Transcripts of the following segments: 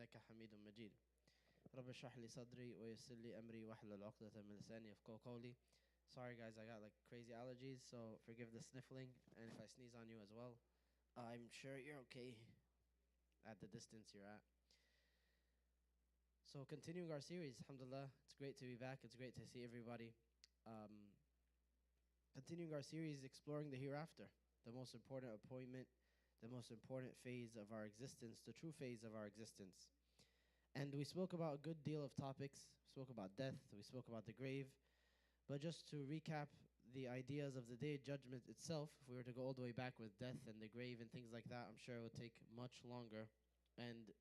إنك حميد مجيد. رب اشرح لي صدري ويسر لي أمري واحلل عقدة من لساني يفقهوا قولي. Sorry guys, I got like crazy allergies, so forgive the sniffling and if I sneeze on you as well. I'm sure you're okay at the distance you're at. So continuing our series, alhamdulillah, it's great to be back. It's great to see everybody. Continuing our series, exploring the hereafter, the most important appointment, the most important phase of our existence, the true phase of our existence. And we spoke about a good deal of topics. We spoke about death, we spoke about the grave. But just to recap the ideas of the Day of Judgment itself, if we were to go all the way back with death and the grave and things like that, I'm sure it would take much longer. And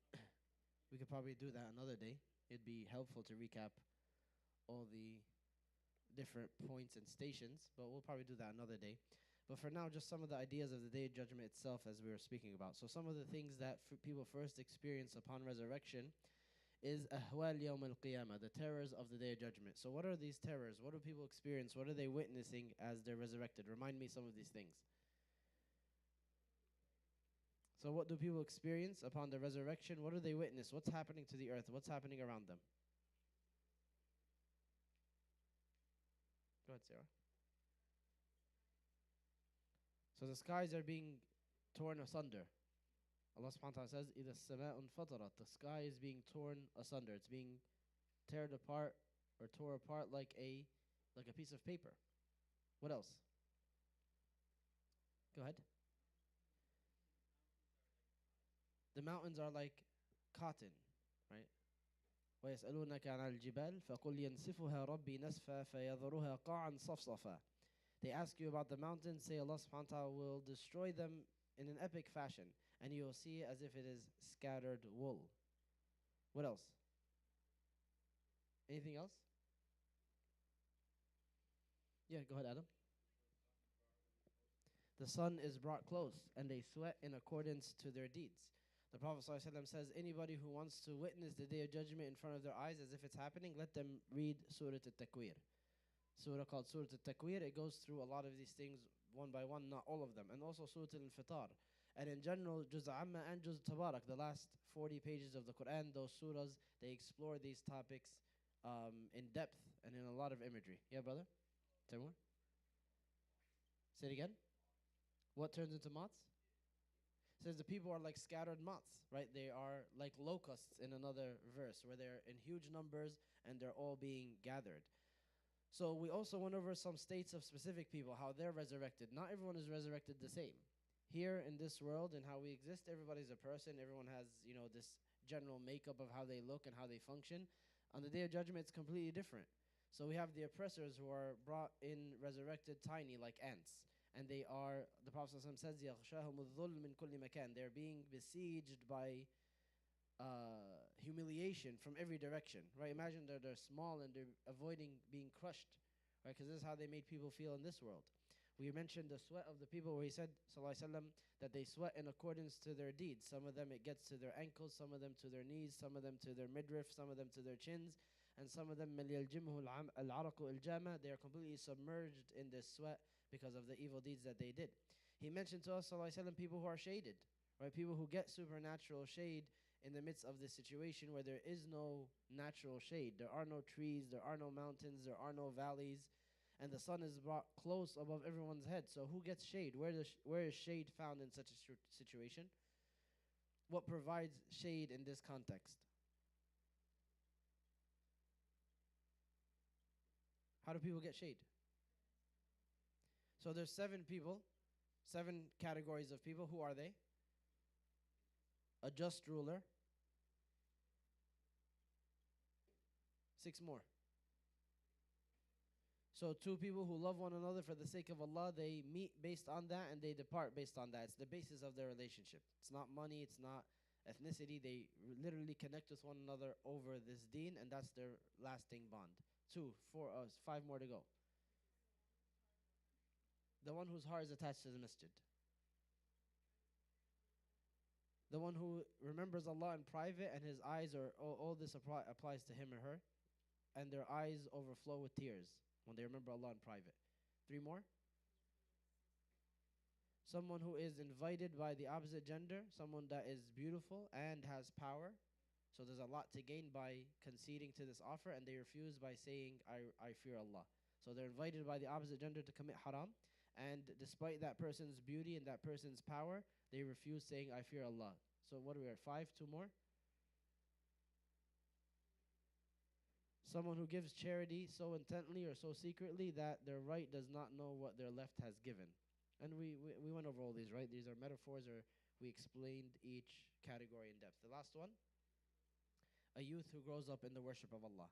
we could probably do that another day. It'd be helpful to recap all the different points and stations, but we'll probably do that another day. But for now, just some of the ideas of the Day of Judgment itself as we were speaking about. So some of the things that people first experience upon resurrection is ahwal yawm al-qiyamah, the terrors of the Day of Judgment. So what are these terrors? What do people experience? What are they witnessing as they're resurrected? Remind me some of these things. So what do people experience upon the resurrection? What do they witness? What's happening to the earth? What's happening around them? Go ahead, Sarah. So the skies are being torn asunder. Allah subhanahu wa ta'ala says, إِذَا السَّمَاءُ انْفَطَرَتْ. The sky is being torn asunder. It's being torn apart or tore apart like a piece of paper. What else? Go ahead. The mountains are like cotton, right? وَيَسْأَلُونَكَ عَنَ الْجِبَالِ فَقُلْ يَنْسِفُهَا رَبِّي نَسْفًا فَيَذَرُهَا قَاعًا صَفْصَفًا. They ask you about the mountains, say Allah subhanahu wa ta'ala will destroy them in an epic fashion, and you will see it as if it is scattered wool. What else? Anything else? Yeah, go ahead, Adam. The sun is brought close, and they sweat in accordance to their deeds. The Prophet ﷺ says, anybody who wants to witness the Day of Judgment in front of their eyes as if it's happening, let them read Surah At-Takwir. Surah called Surah At-Takwir. It goes through a lot of these things one by one, not all of them. And also Surah Al-Infitar. And in general, Juz Amma and Juz Tabarak, the last 40 pages of the Quran, those surahs, they explore these topics in depth and in a lot of imagery. Yeah, brother? Say more? Say it again. What turns into moths? It says the people are like scattered moths, right? They are like locusts in another verse, where they're in huge numbers and they're all being gathered. So we also went over some states of specific people, how they're resurrected. Not everyone is resurrected the same. Here in this world and how we exist, everybody's a person. Everyone has, this general makeup of how they look and how they function. On the Day of Judgment, it's completely different. So we have the oppressors who are brought in, resurrected, tiny, like ants. And they are, the Prophet ﷺ says, يَغْشَاهُمُ الظُّلْمُ مِنْ كُلِّ مَكَانٍ. They're being besieged by humiliation from every direction, right? Imagine they're small and they're avoiding being crushed, right? Because this is how they made people feel in this world. We mentioned the sweat of the people where he said, sallallahu alaihi wasallam, that they sweat in accordance to their deeds. Some of them it gets to their ankles, some of them to their knees, some of them to their midriff, some of them to their chins, and some of them مَلْيَلْجِمْهُ الْعَرَقُ الْجَامَةِ. They are completely submerged in this sweat because of the evil deeds that they did. He mentioned to us, sallallahu alaihi wasallam, people who are shaded, right? People who get supernatural shade in the midst of this situation where there is no natural shade. There are no trees, there are no mountains, there are no valleys, and the sun is brought close above everyone's head. So who gets shade? Where is shade found in such a situation? What provides shade in this context? How do people get shade? So there's 7 categories of people. Who are they? A just ruler. 6 more. So 2 people who love one another for the sake of Allah, they meet based on that and they depart based on that. It's the basis of their relationship. It's not money, it's not ethnicity. They literally connect with one another over this deen, and that's their lasting bond. 2, 4, 5 more to go. The one whose heart is attached to the masjid. The one who remembers Allah in private and his eyes are, all this applies to him or her, and their eyes overflow with tears when they remember Allah in private. 3 more. Someone who is invited by the opposite gender, someone that is beautiful and has power. So there's a lot to gain by conceding to this offer, and they refuse by saying, I fear Allah. So they're invited by the opposite gender to commit haram, and despite that person's beauty and that person's power, they refuse saying, I fear Allah. So what are we at? 5, 2 more? Someone who gives charity so intently or so secretly that their right does not know what their left has given. And we went over all these, right? These are metaphors, or we explained each category in depth. The last one, a youth who grows up in the worship of Allah.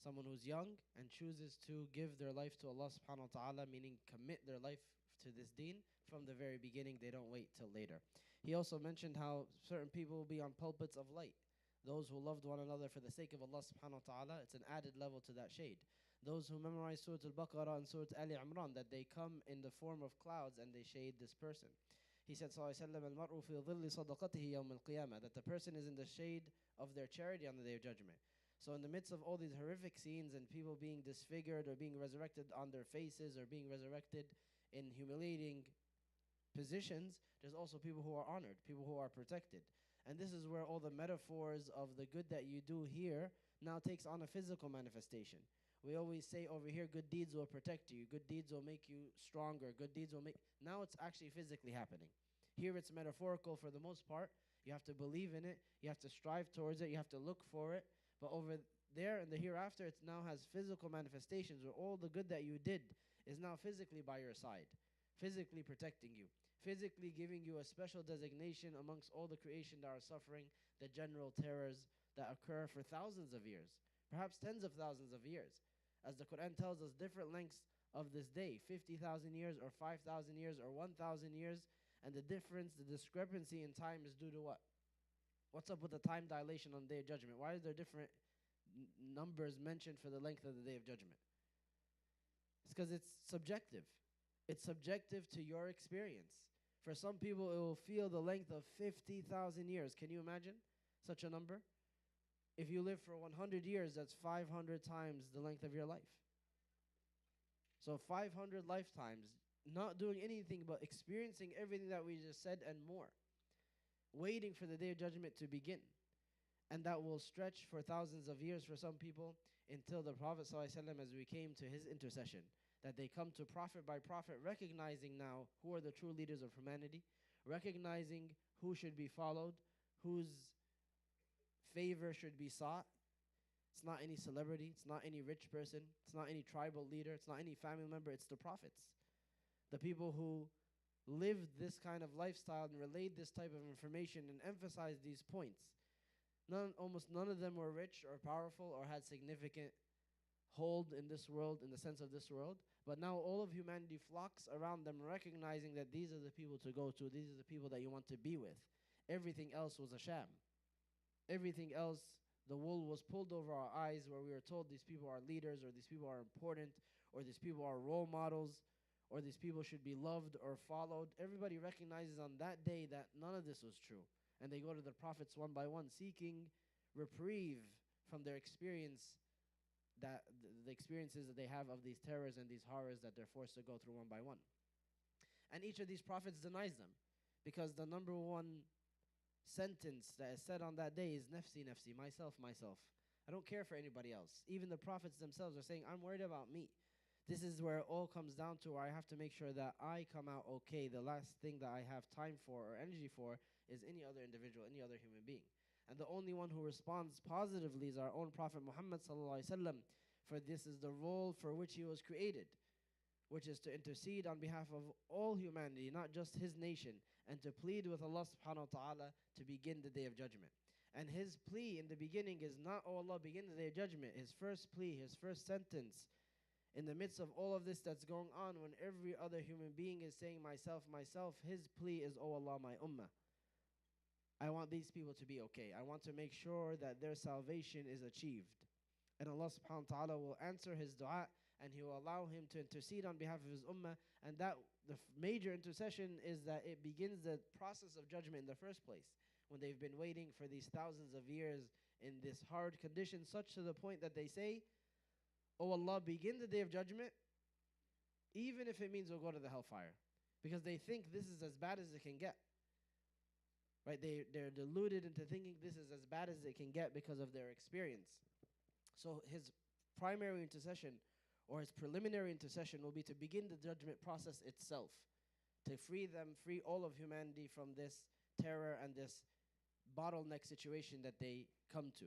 Someone who's young and chooses to give their life to Allah subhanahu wa ta'ala, meaning commit their life to this deen from the very beginning. They don't wait till later. He also mentioned how certain people will be on pulpits of light. Those who loved one another for the sake of Allah subhanahu wa ta'ala, it's an added level to that shade. Those who memorize Surah Al-Baqarah and Surah Ali Imran, that they come in the form of clouds and they shade this person. He said, sallallahu alayhi wa sallam, al-mar'u fi dhilli sadaqatihi yawm al-qiyamah, that the person is in the shade of their charity on the Day of Judgment. So in the midst of all these horrific scenes and people being disfigured or being resurrected on their faces or being resurrected in humiliating positions, there's also people who are honored, people who are protected. And this is where all the metaphors of the good that you do here now takes on a physical manifestation. We always say over here, good deeds will protect you, good deeds will make you stronger, good deeds will make... Now it's actually physically happening. Here it's metaphorical for the most part. You have to believe in it, you have to strive towards it, you have to look for it. But over there in the hereafter, it now has physical manifestations where all the good that you did is now physically by your side, physically protecting you, physically giving you a special designation amongst all the creation that are suffering the general terrors that occur for thousands of years, perhaps tens of thousands of years. As the Quran tells us, different lengths of this day, 50,000 years or 5,000 years or 1,000 years, and the difference, the discrepancy in time is due to what? What's up with the time dilation on the Day of Judgment? Why are there different numbers mentioned for the length of the Day of Judgment? It's because it's subjective. It's subjective to your experience. For some people, it will feel the length of 50,000 years. Can you imagine such a number? If you live for 100 years, that's 500 times the length of your life. So 500 lifetimes, not doing anything but experiencing everything that we just said and more, waiting for the Day of Judgment to begin. And that will stretch for thousands of years for some people until the Prophet ﷺ, as we came to his intercession, that they come to prophet by prophet, recognizing now who are the true leaders of humanity, recognizing who should be followed, whose favor should be sought. It's not any celebrity, it's not any rich person, it's not any tribal leader, it's not any family member, it's the prophets. The people who lived this kind of lifestyle and relayed this type of information and emphasized these points. Almost none of them were rich or powerful or had significant hold in this world, in the sense of this world. But now all of humanity flocks around them, recognizing that these are the people to go to, these are the people that you want to be with. Everything else was a sham. Everything else, the wool was pulled over our eyes, where we were told these people are leaders, or these people are important, or these people are role models, or these people should be loved or followed. Everybody recognizes on that day that none of this was true. And they go to the prophets one by one, seeking reprieve from their experience, that the experiences that they have of these terrors and these horrors that they're forced to go through one by one. And each of these prophets denies them, because the number one sentence that is said on that day is nafsi, nafsi, myself, myself. I don't care for anybody else. Even the prophets themselves are saying, I'm worried about me. This is where it all comes down to, where I have to make sure that I come out okay. The last thing that I have time for or energy for is any other individual, any other human being. And the only one who responds positively is our own Prophet Muhammad sallallahu alaihi wasallam, for this is the role for which he was created, which is to intercede on behalf of all humanity, not just his nation, and to plead with Allah subhanahu wa ta'ala to begin the Day of Judgment. And his plea in the beginning is not, oh Allah, begin the Day of Judgment. His first plea, his first sentence, in the midst of all of this that's going on, when every other human being is saying myself, myself, his plea is, oh Allah, my ummah. I want these people to be okay. I want to make sure that their salvation is achieved. And Allah subhanahu wa ta'ala will answer his dua, and he will allow him to intercede on behalf of his ummah. And that the major intercession is that it begins the process of judgment in the first place, when they've been waiting for these thousands of years in this hard condition, such to the point that they say, oh Allah, begin the Day of Judgment, even if it means we'll go to the hellfire, because they think this is as bad as it can get. right? They're deluded into thinking this is as bad as it can get because of their experience. So his primary intercession or his preliminary intercession will be to begin the judgment process itself, to free them, free all of humanity from this terror and this bottleneck situation that they come to.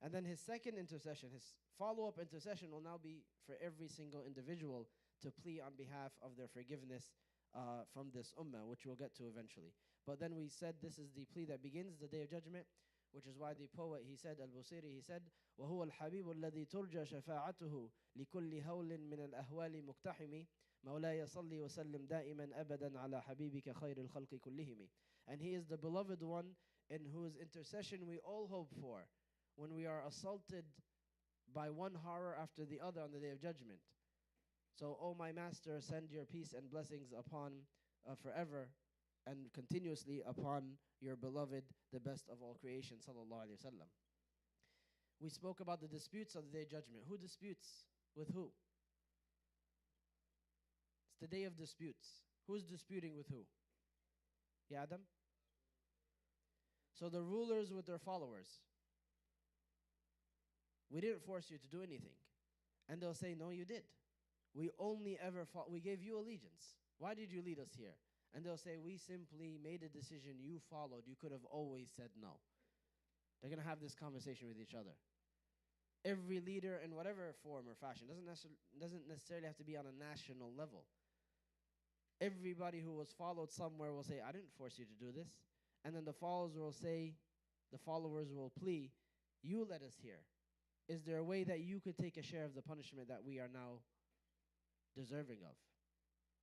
And then his second intercession, his follow-up intercession will now be for every single individual to plea on behalf of their forgiveness from this ummah, which we'll get to eventually. But then we said this is the plea that begins the Day of Judgment, which is why the poet, he said, Al-Busiri, he said, وَهُوَ الْحَبِيبُ الَّذِي تُرْجَى شَفَاعَتُهُ لِكُلِّ هَوْلٍ مِّنَ الْأَهْوَالِ مُقْتَحِمِ مولاي صل وسلم دائما أبدا على حبيبك خير الخلق كلهم. And he is the beloved one in whose intercession we all hope for when we are assaulted by one horror after the other on the Day of Judgment. So, O my Master, send your peace and blessings upon forever and continuously upon your beloved, the best of all creation, sallallahu alayhi wa sallam. We spoke about the disputes of the Day of Judgment. Who disputes with who? It's the day of disputes. Who's disputing with who? Yeah, Adam? So the rulers with their followers. We didn't force you to do anything. And they'll say, no, you did. We only ever fought. We gave you allegiance. Why did you lead us here? And they'll say, we simply made a decision you followed. You could have always said no. They're going to have this conversation with each other. Every leader in whatever form or fashion doesn't necessarily have to be on a national level. Everybody who was followed somewhere will say, I didn't force you to do this. And then the followers will say, the followers will plea, you led us here. Is there a way that you could take a share of the punishment that we are now deserving of?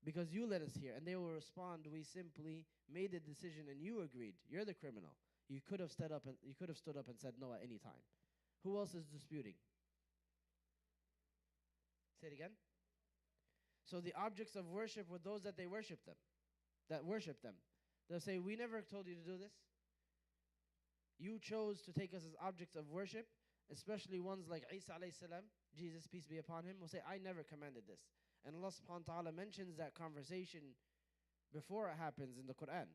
Because you led us here. And they will respond, we simply made a decision and you agreed. You're the criminal. You could have stood up and said no at any time. Who else is disputing? Say it again. So the objects of worship were those that they worship them, that worship them. They'll say, we never told you to do this. You chose to take us as objects of worship, especially ones like Isa alayhi salam, Jesus, peace be upon him, will say, I never commanded this. And Allah subhanahu wa ta'ala mentions that conversation before it happens in the Quran.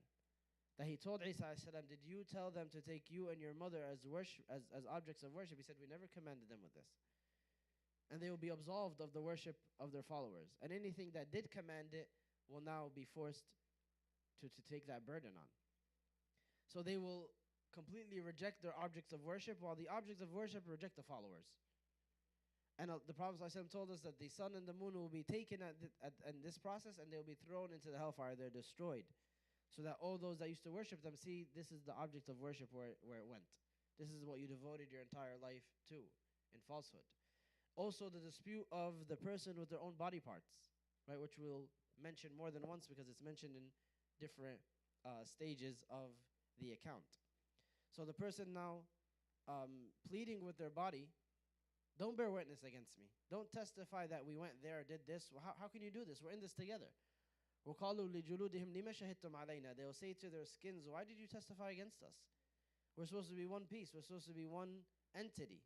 That he told Isa alayhi salam, did you tell them to take you and your mother as objects of worship? He said, we never commanded them with this. And they will be absolved of the worship of their followers. And anything that did command it will now be forced to take that burden on. So they will completely reject their objects of worship, while the objects of worship reject the followers. And the Prophet ﷺ told us that the sun and the moon will be taken in this process, and they'll be thrown into the hellfire. They're destroyed. So that all those that used to worship them, see, this is the object of worship where it went. This is what you devoted your entire life to in falsehood. Also, the dispute of the person with their own body parts, right, which we'll mention more than once because it's mentioned in different stages of the account. So the person now pleading with their body, don't bear witness against me. Don't testify that we went there, did this. Well, how can you do this? We're in this together. وَقَالُوا لِجُلُودِهِمْ لِمَ شَهِدْتُمْ عَلَيْنَا. They will say to their skins, why did you testify against us? We're supposed to be one piece. We're supposed to be one entity.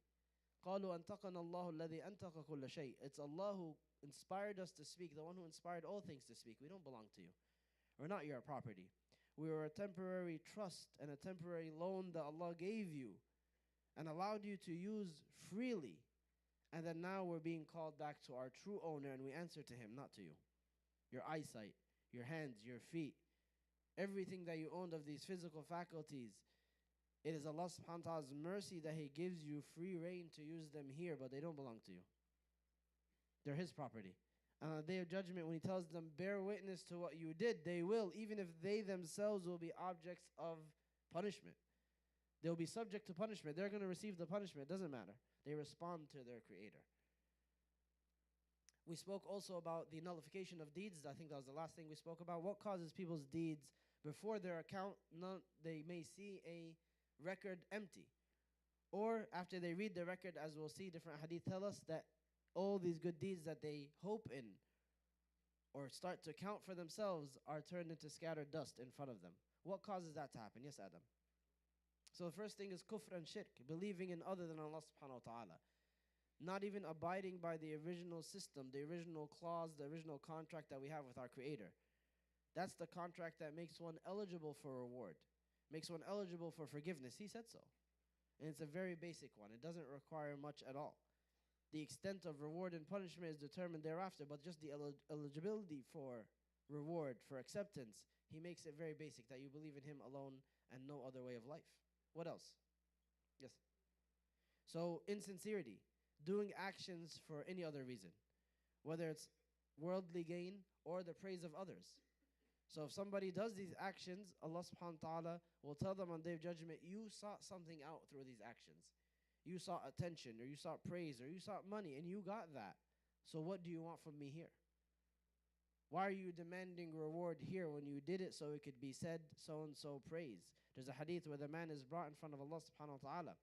قَالُوا أَنْتَقَنَا اللَّهُ الَّذِي أَنْتَقَ كُلَّ شَيْءٍ. It's Allah who inspired us to speak, the one who inspired all things to speak. We don't belong to you. We're not your property. We were a temporary trust and a temporary loan that Allah gave you and allowed you to use freely. And then now we're being called back to our true owner and we answer to him, not to you. Your eyesight, your hands, your feet, everything that you owned of these physical faculties, it is Allah subhanahu wa ta'ala's mercy that he gives you free reign to use them here, but they don't belong to you. They're his property. And on the Day of Judgment, when he tells them, bear witness to what you did, they will, even if they themselves will be objects of punishment. They'll be subject to punishment. They're going to receive the punishment. It doesn't matter. They respond to their Creator. We spoke also about the nullification of deeds. I think that was the last thing we spoke about. What causes people's deeds before their account, they may see a record empty. Or after they read the record, as we'll see, different hadith tell us that all these good deeds that they hope in or start to count for themselves are turned into scattered dust in front of them. What causes that to happen? Yes, Adam. So the first thing is kufr and shirk, believing in other than Allah subhanahu wa ta'ala. Not even abiding by the original system, the original clause, the original contract that we have with our Creator. That's the contract that makes one eligible for reward. makes one eligible for forgiveness. He said so. And it's a very basic one. It doesn't require much at all. The extent of reward and punishment is determined thereafter, but just the eligibility for reward, for acceptance, he makes it very basic, that you believe in him alone and no other way of life. What else? Yes. So, insincerity, doing actions for any other reason, whether it's worldly gain or the praise of others. So if somebody does these actions, Allah subhanahu wa ta'ala will tell them on Day of Judgment, you sought something out through these actions. You sought attention, or you sought praise, or you sought money, and you got that. So what do you want from me here? Why are you demanding reward here when you did it so it could be said so-and-so praised? There's a hadith where the man is brought in front of Allah subhanahu wa ta'ala,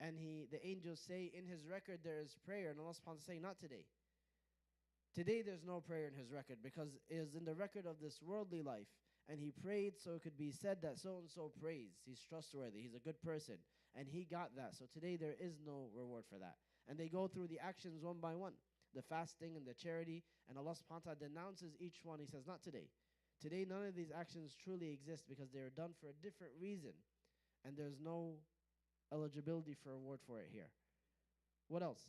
and the angels say in his record there is prayer, and Allah subhanahu wa ta'ala say, not today. Today there's no prayer in his record because it is in the record of this worldly life, and he prayed so it could be said that so-and-so praised. He's trustworthy, he's a good person, and he got that. So today there is no reward for that. And they go through the actions one by one, the fasting and the charity, and Allah subhanahu wa ta'ala denounces each one. He says, not today. Today none of these actions truly exist because they are done for a different reason, and there's no eligibility for reward for it here. What else?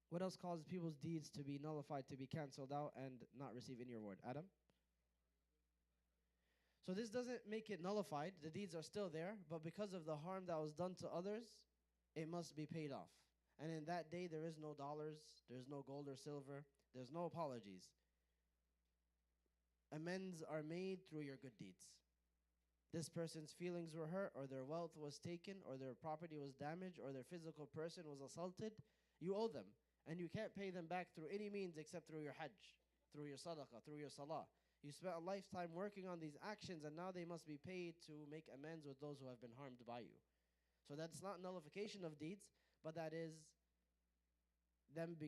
What else causes people's deeds to be nullified, to be cancelled out, and not receive any reward? Adam? So this doesn't make it nullified. The deeds are still there, but because of the harm that was done to others, it must be paid off. And in that day, there is no dollars, there's no gold or silver, there's no apologies. Amends are made through your good deeds. This person's feelings were hurt, or their wealth was taken, or their property was damaged, or their physical person was assaulted. You owe them. And you can't pay them back through any means except through your hajj, through your sadaqah, through your salah. You spent a lifetime working on these actions, and now they must be paid to make amends with those who have been harmed by you. So that's not nullification of deeds, but that is them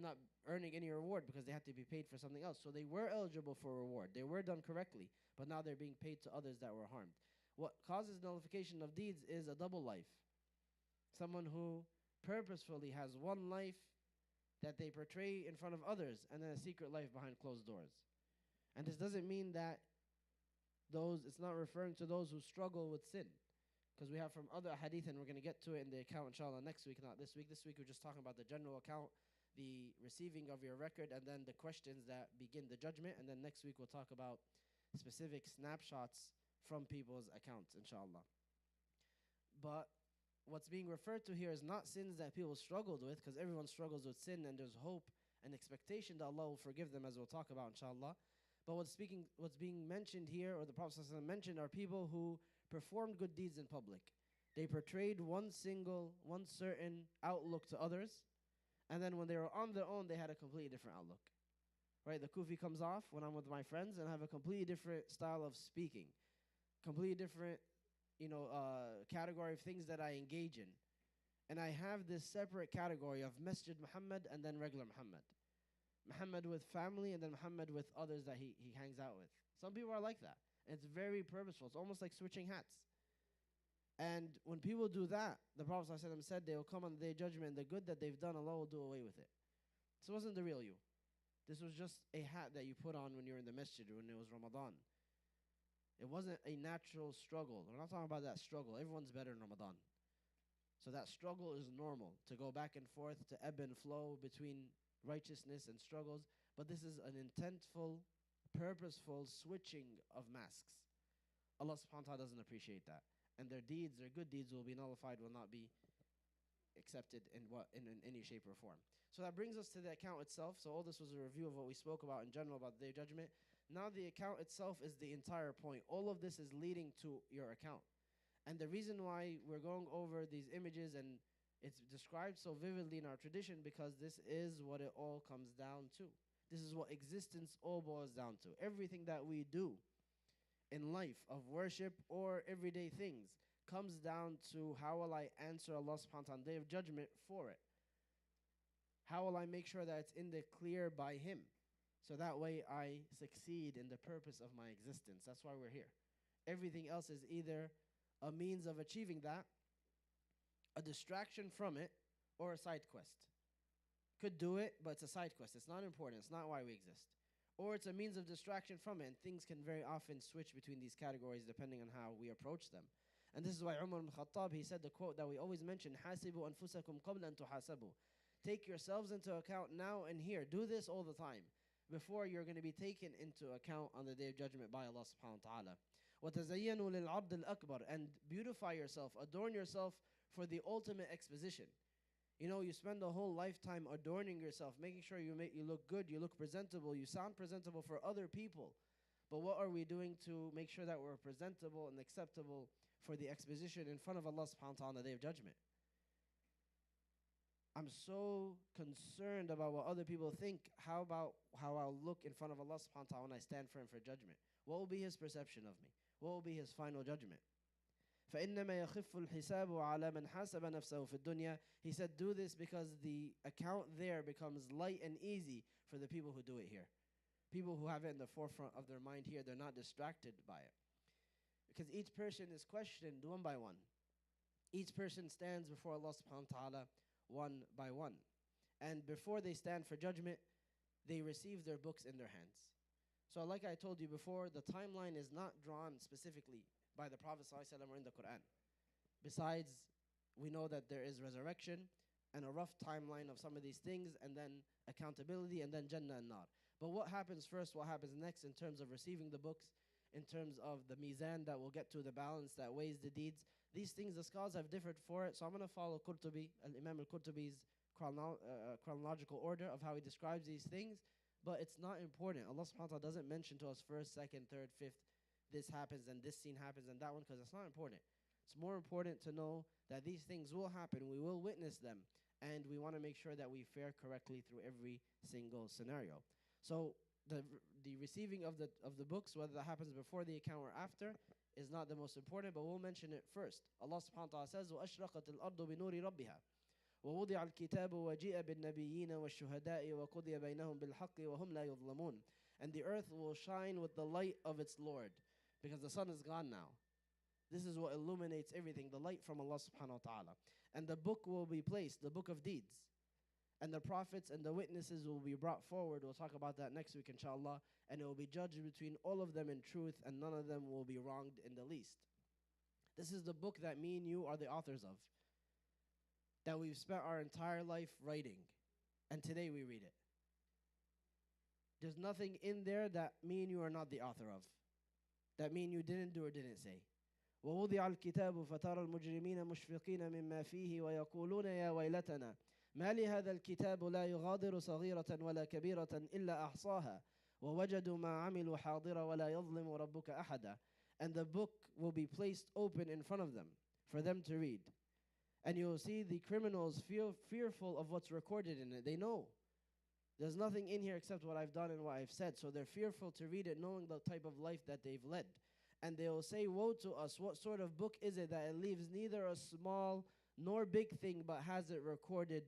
not earning any reward because they had to be paid for something else. So they were eligible for reward. They were done correctly, but now they're being paid to others that were harmed. What causes nullification of deeds is a double life. Someone who purposefully has one life that they portray in front of others, and then a secret life behind closed doors. And this doesn't mean that it's not referring to those who struggle with sin, because we have from other hadith, and we're going to get to it in the account inshallah next week, not this week. This week we're just talking about the general account, the receiving of your record, and then the questions that begin the judgment, and then next week we'll talk about specific snapshots from people's accounts inshallah. But what's being referred to here is not sins that people struggled with, because everyone struggles with sin, and there's hope and expectation that Allah will forgive them, as we'll talk about inshallah. But what's being mentioned here, or the Prophet ﷺ mentioned, are people who performed good deeds in public. They portrayed one certain outlook to others, and then when they were on their own, they had a completely different outlook. Right? The kufi comes off when I'm with my friends and have a completely different style of speaking, completely different category of things that I engage in. And I have this separate category of Masjid Muhammad and then regular Muhammad. Muhammad with family and then Muhammad with others that he hangs out with. Some people are like that. It's very purposeful. It's almost like switching hats. And when people do that, the Prophet ﷺ said they will come on the Day of Judgment, and the good that they've done, Allah will do away with it. This wasn't the real you. This was just a hat that you put on when you were in the masjid, when it was Ramadan. It wasn't a natural struggle. We're not talking about that struggle. Everyone's better in Ramadan. So that struggle is normal, to go back and forth, to ebb and flow between righteousness and struggles. But this is an intentful, purposeful switching of masks. Allah subhanahu wa ta'ala doesn't appreciate that. And their deeds, their good deeds, will be nullified, will not be accepted in any shape or form. So that brings us to the account itself. So all this was a review of what we spoke about in general about the Day of Judgment. Now the account itself is the entire point. All of this is leading to your account. And the reason why we're going over these images, and it's described so vividly in our tradition, because this is what it all comes down to. This is what existence all boils down to. Everything that we do in life of worship or everyday things comes down to, how will I answer Allah subhanahu wa ta'ala on the Day of Judgment for it? How will I make sure that it's in the clear by Him? So that way I succeed in the purpose of my existence. That's why we're here. Everything else is either a means of achieving that, a distraction from it, or a side quest. Could do it, but it's a side quest. It's not important. It's not why we exist. or it's a means of distraction from it. And things can very often switch between these categories depending on how we approach them. And this is why Umar ibn Khattab, he said the quote that we always mention, حَاسِبُوا أَنفُسَكُمْ قَبْلَ أَن تُحَاسَبُوا. Take yourselves into account now and here. Do this all the time before you're going to be taken into account on the Day of Judgment by Allah subhanahu wa ta'ala. وَتَزَيَّنُوا لِلْعَرْضِ الْأَكْبَرِ. And beautify yourself, adorn yourself for the ultimate exposition. You know, you spend a whole lifetime adorning yourself, making sure you look good, you look presentable, you sound presentable for other people. But what are we doing to make sure that we're presentable and acceptable for the exposition in front of Allah subhanahu wa ta'ala on the Day of Judgment? I'm so concerned about what other people think. How about how I'll look in front of Allah subhanahu wa ta'ala when I stand for Him for judgment? What will be His perception of me? What will be His final judgment? فَإِنَّمَا يَخِفُّ الْحِسَابُ عَلَى مَنْ حَاسَبَ نَفْسَهُ فِي الدُّنْيَا. He said, do this because the account there becomes light and easy for the people who do it here. People who have it in the forefront of their mind here, they're not distracted by it. Because each person is questioned one by one. Each person stands before Allah subhanahu wa ta'ala one by one. And before they stand for judgment, they receive their books in their hands. So like I told you before, the timeline is not drawn specifically by the Prophet ﷺ or in the Quran. Besides, we know that there is resurrection and a rough timeline of some of these things, and then accountability, and then Jannah and Nar. But what happens first, what happens next in terms of receiving the books, in terms of the mizan that will get to the balance that weighs the deeds, these things the scholars have differed for it. So I'm going to follow Qurtubi, Imam al-Qurtubi's chronological order of how he describes these things. But it's not important. Allah subhanahu wa ta'ala doesn't mention to us first, second, third, fifth, this happens and this scene happens and that one, because it's not important. It's more important to know that these things will happen. We will witness them. And we want to make sure that we fare correctly through every single scenario. So the receiving of the books, whether that happens before the account or after, is not the most important, but we'll mention it first. Allah subhanahu wa ta'ala says, وَأَشْرَقَتِ الْأَرْضُ بِنُورِ رَبِّهَا وَوُضِعَ الْكِتَابُ وَجِيءَ بِالنَّبِيِّينَ وَالشُّهَدَاءِ وَقُضِيَ بَيْنَهُمْ بِالْحَقِّ وَهُمْ لَا يُظْلَمُونَ. And the earth will shine with the light of its Lord, because the sun is gone now. This is what illuminates everything, the light from Allah subhanahu wa ta'ala. And the book will be placed, the book of deeds. And the prophets and the witnesses will be brought forward. We'll talk about that next week, inshallah. And it will be judged between all of them in truth, and none of them will be wronged in the least. This is the book that me and you are the authors of, that we've spent our entire life writing, and today we read it. There's nothing in there that me and you are not the author of, that me and you didn't do or didn't say. وَوُضِعَ الْكِتَابُ فَتَرَى الْمُجْرِمِينَ مُشْفِقِينَ مِمَّا فِيهِ وَيَقُولُونَ يَا وَيْلَتَنَا مَا لِهَذَا الْكِتَابُ لَا يُغَادِرُ صَغِيرَةً وَلَا كَبِيرَةً إِلَّا أَحْصَاهَا وَوَجَدُوا مَا عَمِلُوا حَاضِرًا وَلَا يَظْلِمُ رَبُّكَ أَحَدًا. And the book will be placed open in front of them for them to read. And you'll see the criminals fearful of what's recorded in it. They know there's nothing in here except what I've done and what I've said. So they're fearful to read it, knowing the type of life that they've led. And they'll say, woe to us, what sort of book is it that it leaves neither a small nor big thing, but has it recorded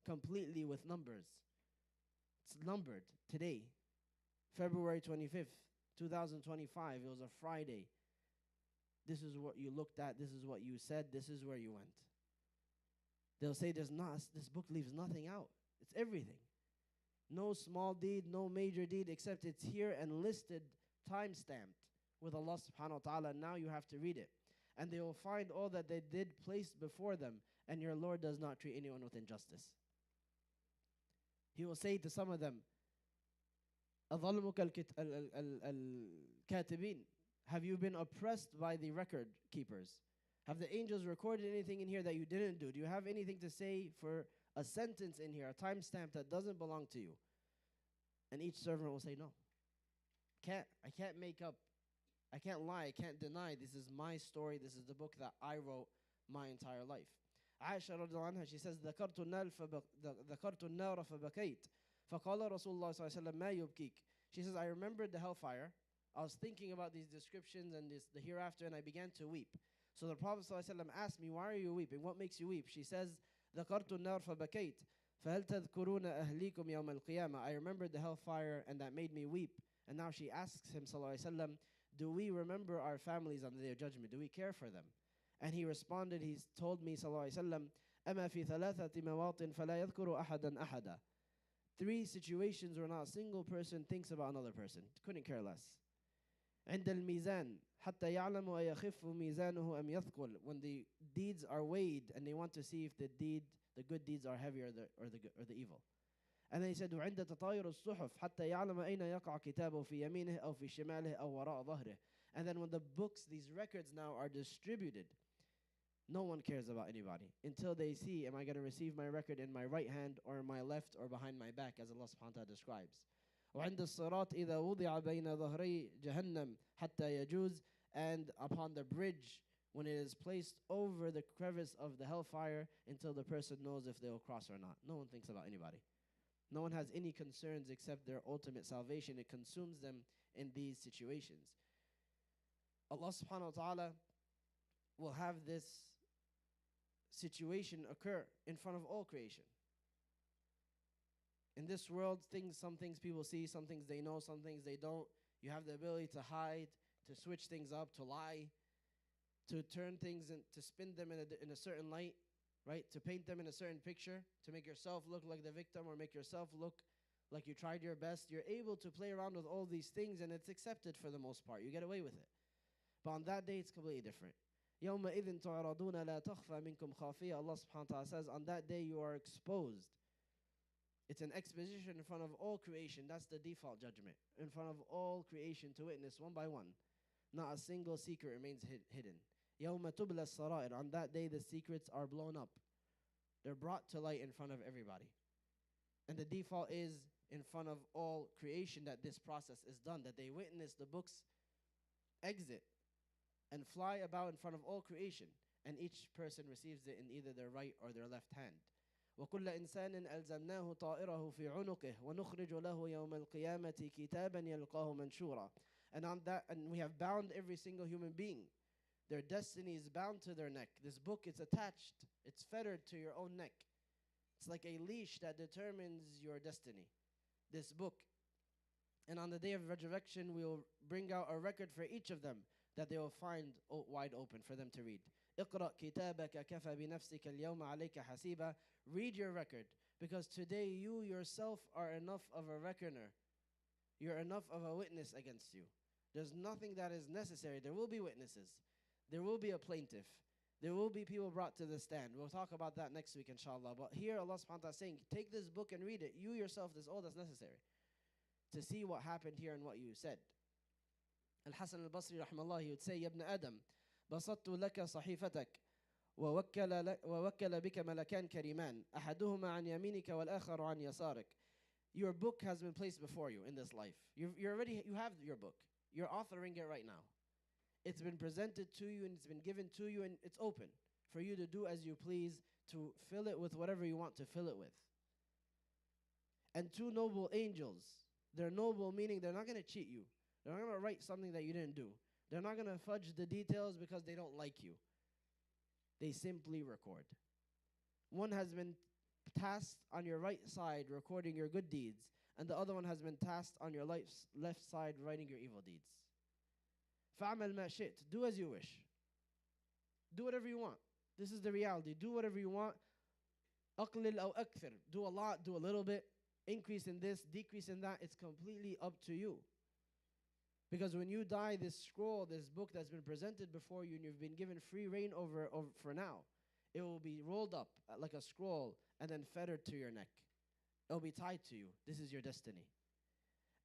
completely with numbers? It's numbered today, February 25th, 2025. It was a Friday. This is what you looked at. This is what you said. This is where you went. They'll say this book leaves nothing out. It's everything. No small deed, no major deed, except it's here and listed, time-stamped with Allah subhanahu wa ta'ala. Now you have to read it. And they will find all that they did placed before them, and your Lord does not treat anyone with injustice. He will say to some of them, أَظَلْمُكَ الْكَاتِبِينَ. Have you been oppressed by the record keepers? Have the angels recorded anything in here that you didn't do? Do you have anything to say for a sentence in here, a timestamp that doesn't belong to you? And each servant will say, no. I can't make up. I can't lie. I can't deny. This is my story. This is the book that I wrote my entire life. Aisha radiallahu anha, she says, ذكرت النار فبكيت فقال رسول الله صلى الله عليه وسلم ما يبكيك. She says, I remembered the hellfire. I was thinking about these descriptions and the hereafter, and I began to weep. So the Prophet ﷺ asked me, why are you weeping? What makes you weep? She says, ذكرت النار فبكيت فهل تذكرون أهليكم يوم القيامة. I remembered the hellfire, and that made me weep. And now she asks him, ﷺ, do we remember our families on the Day of Judgment? Do we care for them? And he responded, he's told me, ﷺ, أما في ثلاثة مواطن فلا يذكر أحدا أحدا. 3 situations where not a single person thinks about another person. Couldn't care less. عند الميزان حتى يعلم أيخف ميزانه أم يثقل. When the deeds are weighed and they want to see if the good deeds are heavy or the evil. And then he said وعند تطاير الصحف حتى يعلم أين يقع كتابه في يمينه أو في شماله أو وراء ظهره. And then when the books, these records now are distributed, no one cares about anybody until they see, am I going to receive my record in my right hand or in my left or behind my back, as Allah subhanahu wa ta'ala describes. وعند الصراط إذا وضع بين ظهري جهنم حتى يجوز. And upon the bridge, when it is placed over the crevice of the hellfire until the person knows if they will cross or not. No one thinks about anybody. No one has any concerns except their ultimate salvation. It consumes them in these situations. Allah subhanahu wa ta'ala will have this situation occur in front of all creation. In this world, some things people see, some things they know, some things they don't. You have the ability to hide, to switch things up, to lie, to turn things and to spin them in a certain light, right? To paint them in a certain picture, to make yourself look like the victim or make yourself look like you tried your best. You're able to play around with all these things and it's accepted for the most part. You get away with it. But on that day, it's completely different. يَوْمَئِذٍ تُعْرَضُونَ لَا تَخْفَى مِنْكُمْ خَافِيَةٌ. Allah subhanahu wa ta'ala says, on that day you are exposed. It's an exposition in front of all creation. That's the default judgment. In front of all creation to witness one by one. Not a single secret remains hidden. يَوْمَ تُبْلَى السَّرَائِرُ. On that day the secrets are blown up. They're brought to light in front of everybody. And the default is in front of all creation that this process is done. That they witness the books exit and fly about in front of all creation, and each person receives it in either their right or their left hand. وَكُلَّ إِنسَانٍ أَلْزَمْنَاهُ طَائِرَهُ فِي عُنُقِهِ وَنُخْرِجُ لَهُ يَوْمَ الْقِيَامَةِ كِتَابًا يَلْقَاهُ مَنْشُورًا. And on that, and we have bound every single human being. Their destiny is bound to their neck. This book is attached. It's fettered to your own neck. It's like a leash that determines your destiny. This book. And on the day of resurrection, we will bring out a record for each of them that they will find wide open for them to read. اقرأ كتابك كفى بنفسك اليوم عليك حسيبا. Read your record, because today you yourself are enough of a reckoner. You're enough of a witness against you. There's nothing that is necessary. There will be witnesses. There will be a plaintiff. There will be people brought to the stand. We'll talk about that next week, inshallah. But here Allah subhanahu wa ta'ala is saying, take this book and read it. You yourself, this is all that's necessary to see what happened here and what you said. Al-Hasan al-Basri rahimahullah, he would say, يا ابن آدم بسطت لك صحيفتك ووكل بك ملكان كريمان أحدهما عن يمينك والآخر عن يسارك. Your book has been placed before you in this life. You have your book. You're authoring it right now. It's been presented to you and it's been given to you and it's open for you to do as you please, to fill it with whatever you want to fill it with. And 2 noble angels. They're noble meaning they're not going to cheat you. They're not going to write something that you didn't do. They're not going to fudge the details because they don't like you. They simply record. One has been tasked on your right side recording your good deeds, and the other one has been tasked on your left side writing your evil deeds. فَعْمَلْ مَا شِئْتَ. Do as you wish. Do whatever you want. This is the reality. Do whatever you want. أَقْلِلْ أَوْ أَكْثِرْ. Do a lot, do a little bit. Increase in this, decrease in that. It's completely up to you. Because when you die, this scroll, this book that's been presented before you and you've been given free reign over for now, it will be rolled up like a scroll and then fettered to your neck. It will be tied to you. This is your destiny.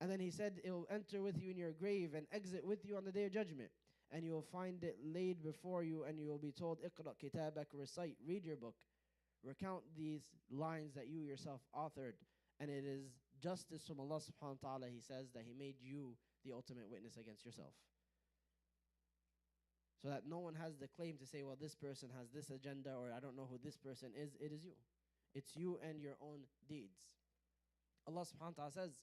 And then he said, it will enter with you in your grave and exit with you on the day of judgment. And you will find it laid before you and you will be told, اقرأ كتابك, recite, read your book. Recount these lines that you yourself authored. And it is justice from Allah subhanahu wa ta'ala, he says, that he made you the ultimate witness against yourself. So that no one has the claim to say, well, this person has this agenda, or I don't know who this person is. It is you. It's you and your own deeds. Allah subhanahu wa ta'ala says,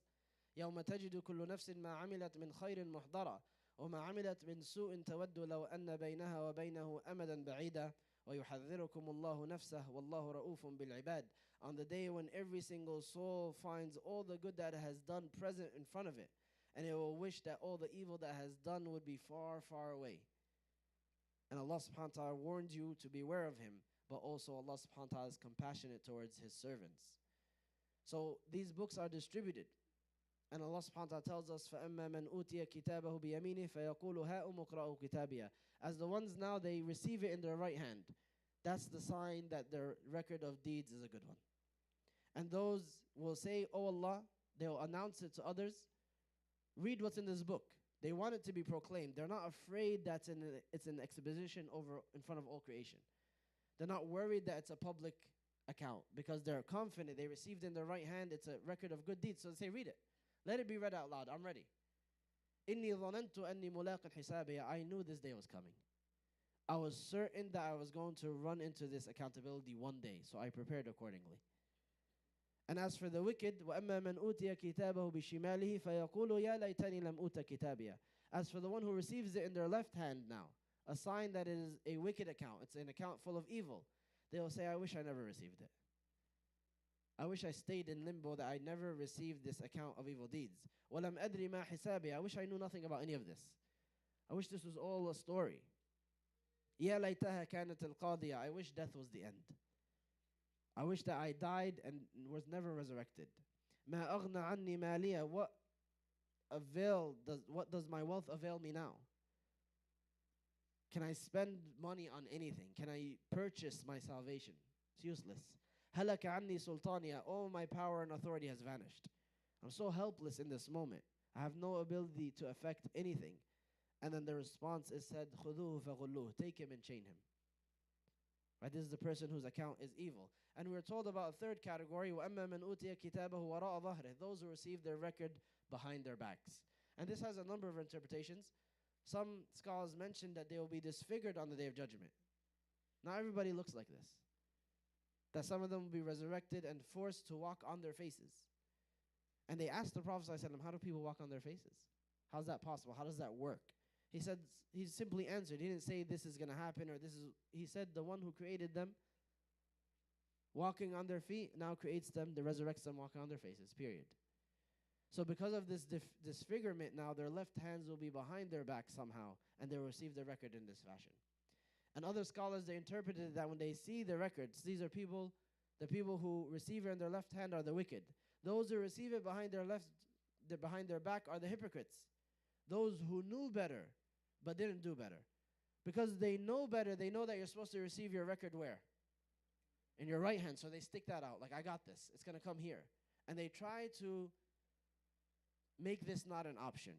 يَوْمَ تَجِدُ كُلُّ نَفْسٍ مَا عَمِلَتْ مِنْ خَيْرٍ مُحْضَرًا وَمَا عَمِلَتْ مِنْ سُوءٍ تَوَدُّ لَوْ أَنَّ بَيْنَهَا وَبَيْنَهُ أَمَدًا بَعِيدًا وَيُحَذِّرُكُمُ اللَّهُ نَفْسَهُ وَاللَّهُ رَؤُوفٌ بِالْعِبَادِ. On the day when every single soul finds all the good that it has done present in front of it, and it will wish that all the evil that has done would be far, far away. And Allah subhanahu wa ta'ala warns you to beware of him, but also Allah subhanahu wa ta'ala is compassionate towards his servants. So these books are distributed. And Allah subhanahu wa ta'ala tells us, فَأَمَّا مَنْ أُوتِيَ كِتَابَهُ بِيَمِينِهِ فَيَقُولُ هَاؤُمُ اقْرَءُوا كِتَابِيَهْ. As the ones now, they receive it in their right hand. That's the sign that their record of deeds is a good one. And those will say, "Oh Allah," they'll announce it to others, "read what's in this book." They want it to be proclaimed. They're not afraid that it's an exposition over in front of all creation. They're not worried that it's a public account because they're confident they received in their right hand. It's a record of good deeds. So they say, "Read it. Let it be read out loud. I'm ready." إِنِّي ظَنَنْتُ أَنِّي مُلَاقٍ حِسَابِيَ. I knew this day was coming. I was certain that I was going to run into this accountability one day, so I prepared accordingly. And as for the wicked, وَأَمَّا مَنْ أُوتِيَ كِتَابَهُ بِشِمَالِهِ فَيَقُولُ يَا لَيْتَنِي لَمْ أُوتَ كِتَابِيَهْ. As for the one who receives it in their left hand now, a sign that it is a wicked account, it's an account full of evil, they will say, "I wish I never received it. I wish I stayed in limbo, that I never received this account of evil deeds. وَلَمْ أَدْرِ مَا حِسَابِي. I wish I knew nothing about any of this. I wish this was all a story. يَا لَيْتَهَا كَانَتِ الْقَاضِيَةَ. I wish death was the end. I wish that I died and was never resurrected. مَا أَغْنَى عَنِّي مَالِيَ. What does my wealth avail me now? Can I spend money on anything? Can I purchase my salvation? It's useless. هَلَكَ عَنِّي سُلْطَانِيَ. All my power and authority has vanished. I'm so helpless in this moment. I have no ability to affect anything." And then the response is said, خُذُوهُ فَغُلُّوهُ. Take him and chain him. Right? This is the person whose account is evil. And we're told about a third category, وَأَمَّا مَنْ أُوتِيَ كِتَابَهُ وَرَاءَ ظَهْرِهِ. Those who receive their record behind their backs. And this has a number of interpretations. Some scholars mention that they will be disfigured on the Day of Judgment. Not everybody looks like this. That some of them will be resurrected and forced to walk on their faces. And they asked the Prophet ﷺ, "How do people walk on their faces? How's that possible? How does that work?" He said, he simply answered. He didn't say this is going to happen or this is. He said the one who created them walking on their feet now creates them, resurrects them walking on their faces, period. So because of this disfigurement now, their left hands will be behind their back somehow, and they will receive the record in this fashion. And other scholars, they interpreted that when they see the records, these are people, the people who receive it in their left hand are the wicked. Those who receive it behind their back are the hypocrites. Those who knew better but didn't do better. Because they know better, they know that you're supposed to receive your record where? In your right hand. So they stick that out, like, "I got this. It's going to come here." And they try to make this not an option.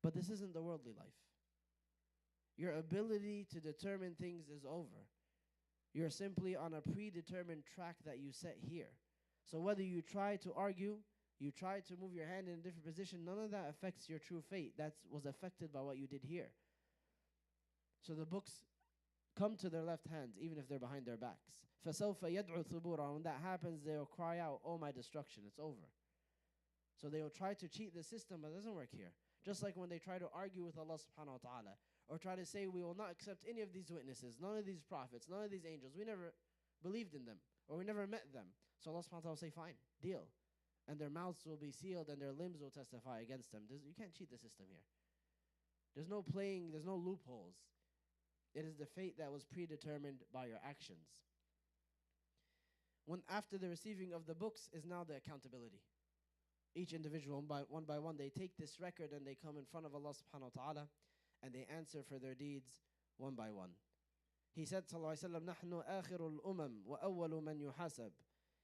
But this isn't the worldly life. Your ability to determine things is over. You're simply on a predetermined track that you set here. So whether you try to argue, you try to move your hand in a different position, none of that affects your true fate. That was affected by what you did here. So the books come to their left hands, even if they're behind their backs. فَسَوْفَ يَدْعُ ثُبُورًا. When that happens, they'll cry out, "Oh, my destruction, it's over." So they will try to cheat the system, but it doesn't work here. Just like when they try to argue with Allah subhanahu wa ta'ala, or try to say, "We will not accept any of these witnesses, none of these prophets, none of these angels. We never believed in them, or we never met them." So Allah subhanahu wa ta'ala will say, "Fine, deal." And their mouths will be sealed and their limbs will testify against them. You can't cheat the system here. There's no playing, there's no loopholes. It is the fate that was predetermined by your actions. When after the receiving of the books is now the accountability. Each individual, one by one, they take this record and they come in front of Allah subhanahu wa ta'ala and they answer for their deeds one by one. He said, sallallahu alayhi wa sallam, نَحْنُ آخِرُ الْأُمَمِ وَأَوَّلُ مَنْ يُحَاسَبْ.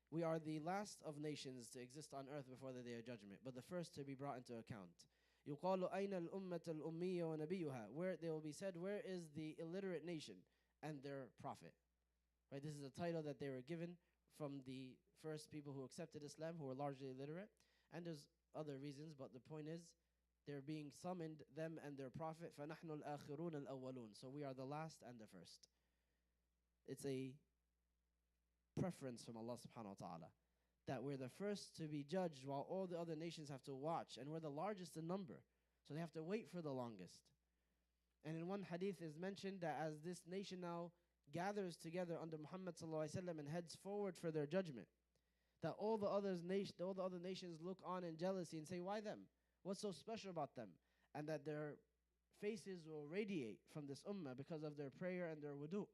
We are the last of nations to exist on earth before the Day of Judgment, but the first to be brought into account. يُقَالُ أَيْنَ الْأُمَّةَ الْأُمِّيَّ وَنَبِيُّهَا. Where they will be said, where is the illiterate nation and their prophet? Right, this is a title that they were given from the first people who accepted Islam, who were largely illiterate. And there's other reasons, but the point is, they're being summoned, them and their prophet. فَنَحْنُ الْآخِرُونَ الْأَوَّلُونَ. So we are the last and the first. It's a preference from Allah subhanahu wa ta'ala that we're the first to be judged while all the other nations have to watch, and we're the largest in number, so they have to wait for the longest. And in one hadith is mentioned that as this nation now gathers together under Muhammad sallallahu alaihi wasallam and heads forward for their judgment, that all the other nations look on in jealousy and say, "Why them? What's so special about them?" And that their faces will radiate from this ummah because of their prayer and their wudu.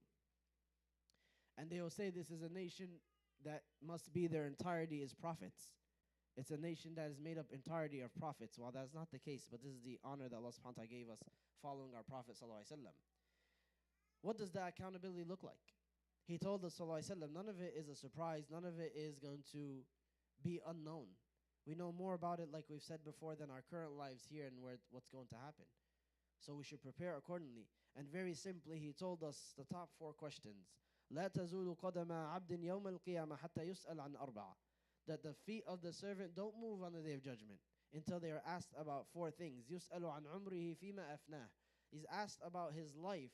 And they will say, "This is a nation that must be their entirety is prophets. It's a nation that is made up entirety of prophets. While that's not the case, but this is the honor that Allah subhanahu wa ta'ala gave us following our Prophet sallallahu alaihi wasallam. What does that accountability look like? He told us sallallahu alaihi wasallam, none of it is a surprise, none of it is going to be unknown. We know more about it, like we've said before, than our current lives here and what's going to happen. So we should prepare accordingly. And very simply, he told us the top 4 questions. لا تزول قدم عبد يوم القيامة حتى يسأل عن أربعة. That the feet of the servant don't move on the day of judgment until they are asked about 4 things. يسأل عن عمره فيما أفناه. He's asked about his life.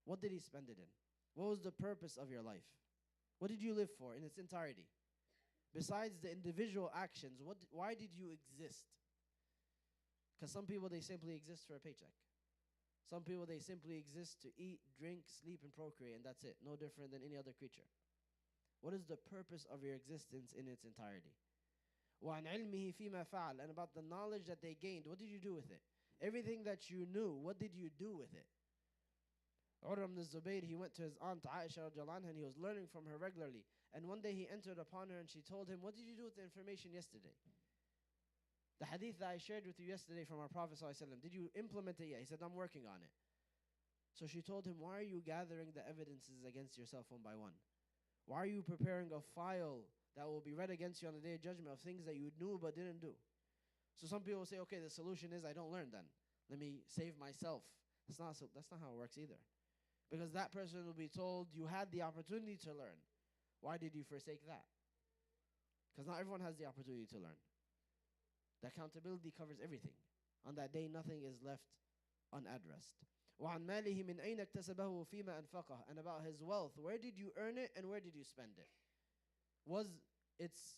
What did he spend it in? What was the purpose of your life? What did you live for in its entirety? Besides the individual actions, why did you exist? Because some people, they simply exist for a paycheck. Some people, they simply exist to eat, drink, sleep, and procreate, and that's it. No different than any other creature. What is the purpose of your existence in its entirety? وَعَنْ عِلْمِهِ فِيمَا فَعَلَ. And about the knowledge that they gained, what did you do with it? Everything that you knew, what did you do with it? Urwa ibn Zubayr, he went to his aunt Aisha radiallahu anha, and he was learning from her regularly. And one day he entered upon her and she told him, what did you do with the information yesterday? The hadith that I shared with you yesterday from our Prophet ﷺ, did you implement it yet? He said, I'm working on it. So she told him, why are you gathering the evidences against yourself one by one? Why are you preparing a file that will be read against you on the day of judgment of things that you knew but didn't do? So some people will say, okay, the solution is I don't learn then. Let me save myself. That's not how it works either. Because that person will be told, you had the opportunity to learn. Why did you forsake that? Because not everyone has the opportunity to learn. The accountability covers everything. On that day, nothing is left unaddressed. وَعَنْ مَالِهِ مِنْ أَيْنَ اكْتَسَبَهُ فِيمَا أَنْفَقَهُ. And about his wealth, where did you earn it and where did you spend it? Was it's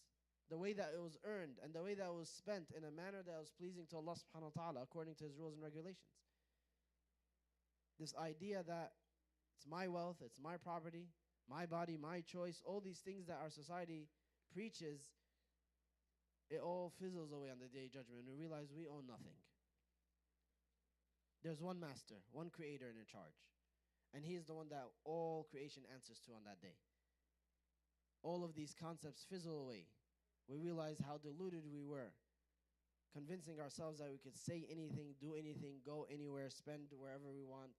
the way that it was earned and the way that it was spent in a manner that was pleasing to Allah subhanahu wa ta'ala according to his rules and regulations? This idea that it's my wealth, it's my property, my body, my choice, all these things that our society preaches, it all fizzles away on the day of judgment. And we realize we own nothing. There's one master, one creator in charge. And he is the one that all creation answers to on that day. All of these concepts fizzle away. We realize how deluded we were, convincing ourselves that we could say anything, do anything, go anywhere, spend wherever we want.